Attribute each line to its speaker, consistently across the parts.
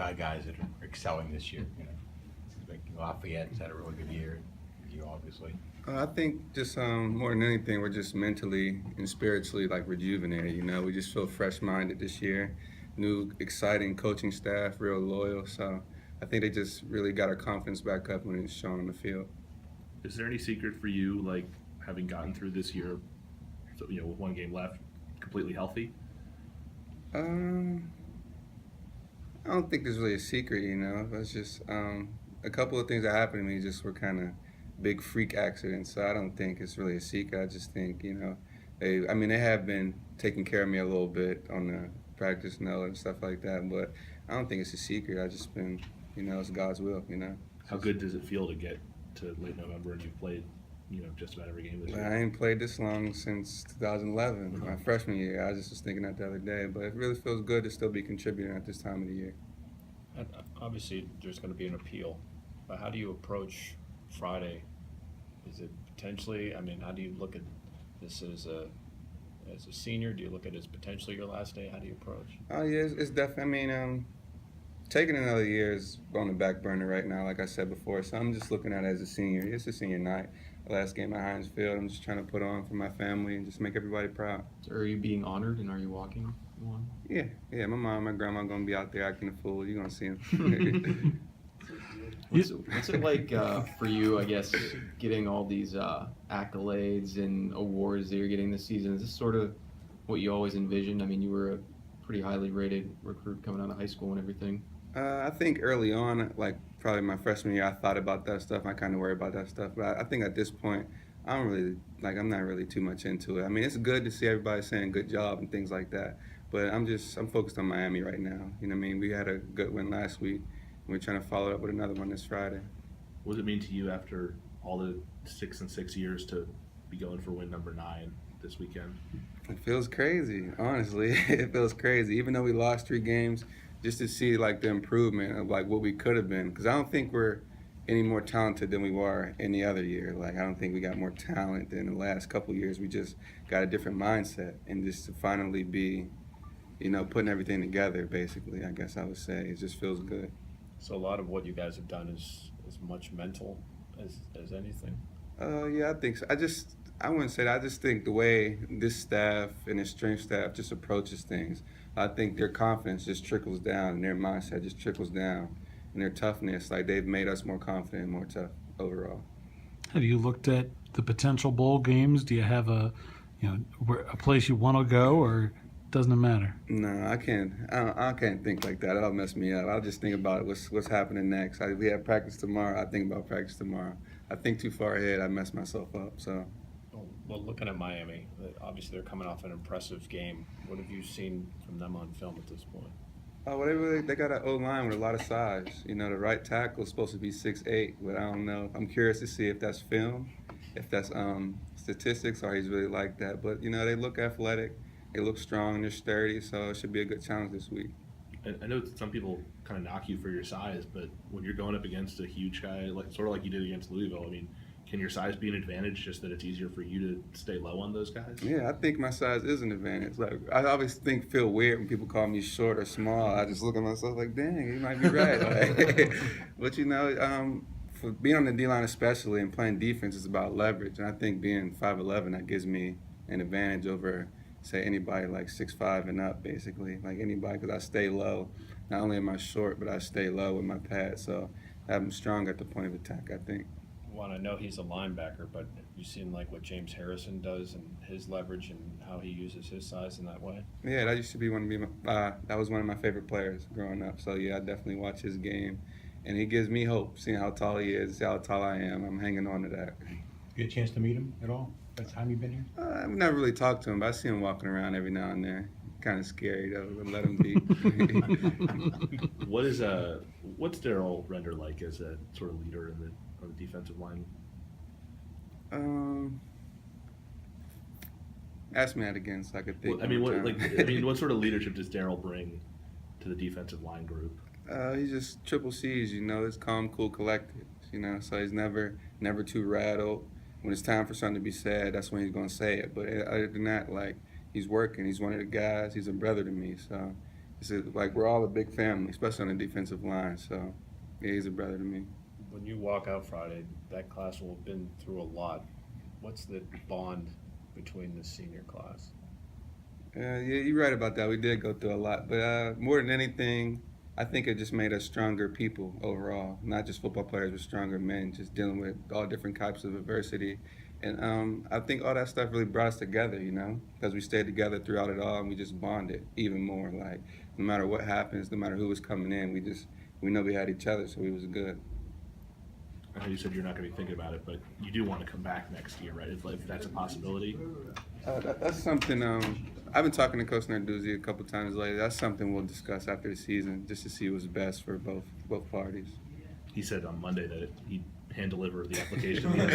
Speaker 1: Lehigh guys that are excelling this year. Seems like Lafayette's had a really good year. You obviously.
Speaker 2: I think just more than anything, we're just mentally and spiritually like rejuvenated. We just feel fresh-minded this year. New, exciting coaching staff, real loyal. So I think they just really got our confidence back up when it's shown on the field.
Speaker 3: Is there any secret for you, like having gotten through this year, so, with one game left, completely healthy?
Speaker 2: Um, I don't think there's really a secret. It's just a couple of things that happened to me just were kind of big freak accidents. So I don't think it's really a secret. I just think they have been taking care of me a little bit on the practice note and stuff like that. But I don't think it's a secret. I just been, it's God's will.
Speaker 3: How good does it feel to get to late November and you've played, just about every game this year?
Speaker 2: I ain't played this long since 2011, my freshman year. I just was thinking that the other day. But it really feels good to still be contributing at this time of the year.
Speaker 4: And obviously, there's going to be an appeal, but how do you approach Friday? Is it potentially? How do you look at this as a senior? Do you look at it as potentially your last day? How do you approach?
Speaker 2: Oh yeah, it's definitely. Taking another year is on the back burner right now, like I said before. So I'm just looking at it as a senior. It's a senior night. The last game at Heinz Field. I'm just trying to put on for my family and just make everybody proud.
Speaker 5: So are you being honored and are you walking one?
Speaker 2: Yeah. My mom, my grandma gonna be out there acting a fool. You're gonna see them.
Speaker 5: What's it like for you, I guess, getting all these accolades and awards that you're getting this season? Is this sort of what you always envisioned? You were a pretty highly rated recruit coming out of high school and everything.
Speaker 2: I think early on, like probably my freshman year, I thought about that stuff. I kind of worry about that stuff. But I think at this point, I'm not really too much into it. It's good to see everybody saying good job and things like that. But I'm focused on Miami right now. We had a good win last week. We're trying to follow it up with another one this Friday.
Speaker 3: What does it mean to you after all the 6 years to be going for win number 9 this weekend?
Speaker 2: It feels crazy, honestly. It feels crazy. Even though we lost 3 games, just to see like the improvement of like what we could have been. Because I don't think we're any more talented than we were any other year. Like I don't think we got more talent than the last couple of years. We just got a different mindset, and just to finally be, putting everything together. Basically, I guess I would say it just feels good.
Speaker 4: So a lot of what you guys have done is as much mental as anything.
Speaker 2: Yeah, I think so. I wouldn't say that. I just think the way this staff and the strength staff just approaches things, I think their confidence just trickles down and their mindset just trickles down, and their toughness, like they've made us more confident and more tough overall.
Speaker 6: Have you looked at the potential bowl games? Do you have a place you want to go, or doesn't it matter?
Speaker 2: No, I can't. I can't think like that. That'll mess me up. I'll just think about what's happening next. We have practice tomorrow. I think about practice tomorrow. I think too far ahead. I mess myself up. So.
Speaker 4: Well, looking at Miami, obviously they're coming off an impressive game. What have you seen from them on film at this point?
Speaker 2: Oh, they got an O-line with a lot of size. The right tackle is supposed to be 6'8", but I don't know. I'm curious to see if that's film, if that's statistics, or he's really like that. But, they look athletic, they look strong, they're sturdy, so it should be a good challenge this week.
Speaker 3: I know some people kind of knock you for your size, but when you're going up against a huge guy, sort of like you did against Louisville, can your size be an advantage, just that it's easier for you to stay low on those guys?
Speaker 2: Yeah, I think my size is an advantage. Like I always feel weird when people call me short or small. I just look at myself like, dang, you might be right. But for being on the D-line especially and playing defense is about leverage. And I think being 5'11", that gives me an advantage over, say, anybody like 6'5" and up, basically. Like anybody, because I stay low. Not only am I short, but I stay low with my pads. So I'm strong at the point of attack, I think.
Speaker 4: I know he's a linebacker, but have you seen like what James Harrison does and his leverage and how he uses his size in that way?
Speaker 2: Yeah, that used to be that was one of my favorite players growing up. So yeah, I definitely watch his game, and he gives me hope. Seeing how tall he is, how tall I am, I'm hanging on to that.
Speaker 1: You get a chance to meet him at all? By the time you've been here?
Speaker 2: I've never really talked to him, but I see him walking around every now and then. Kind of scary though, but let him be.
Speaker 3: What's Darrell Render like as a sort of leader on the defensive line?
Speaker 2: Ask me that again so I could think.
Speaker 3: What sort of leadership does Darrell bring to the defensive line group?
Speaker 2: He's just triple C's, He's calm, cool, collected, So he's never too rattled. When it's time for something to be said, that's when he's gonna say it. But other than that, he's working. He's one of the guys. He's a brother to me. So like we're all a big family, especially on the defensive line. So, yeah, he's a brother to me.
Speaker 4: When you walk out Friday, that class will have been through a lot. What's the bond between the senior class?
Speaker 2: Yeah, you're right about that. We did go through a lot, but more than anything, I think it just made us stronger people overall. Not just football players, but stronger men, just dealing with all different types of adversity. And I think all that stuff really brought us together, because we stayed together throughout it all, and we just bonded even more. Like, no matter what happens, no matter who was coming in, we know we had each other, so we was good.
Speaker 3: I know you said you're not going to be thinking about it, but you do want to come back next year, right? If that's a possibility.
Speaker 2: That's something. I've been talking to Coach Narduzzi a couple times lately. That's something we'll discuss after the season, just to see what's best for both parties.
Speaker 3: He said on Monday that he'd hand deliver the application to the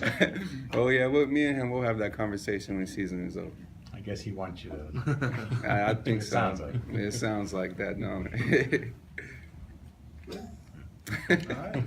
Speaker 3: NCAA.
Speaker 2: Oh yeah, well, me and him, we'll have that conversation when the season is over.
Speaker 1: I guess he wants you to.
Speaker 2: I think
Speaker 1: It
Speaker 2: so.
Speaker 1: sounds like.
Speaker 2: It sounds like that, no.
Speaker 1: All right.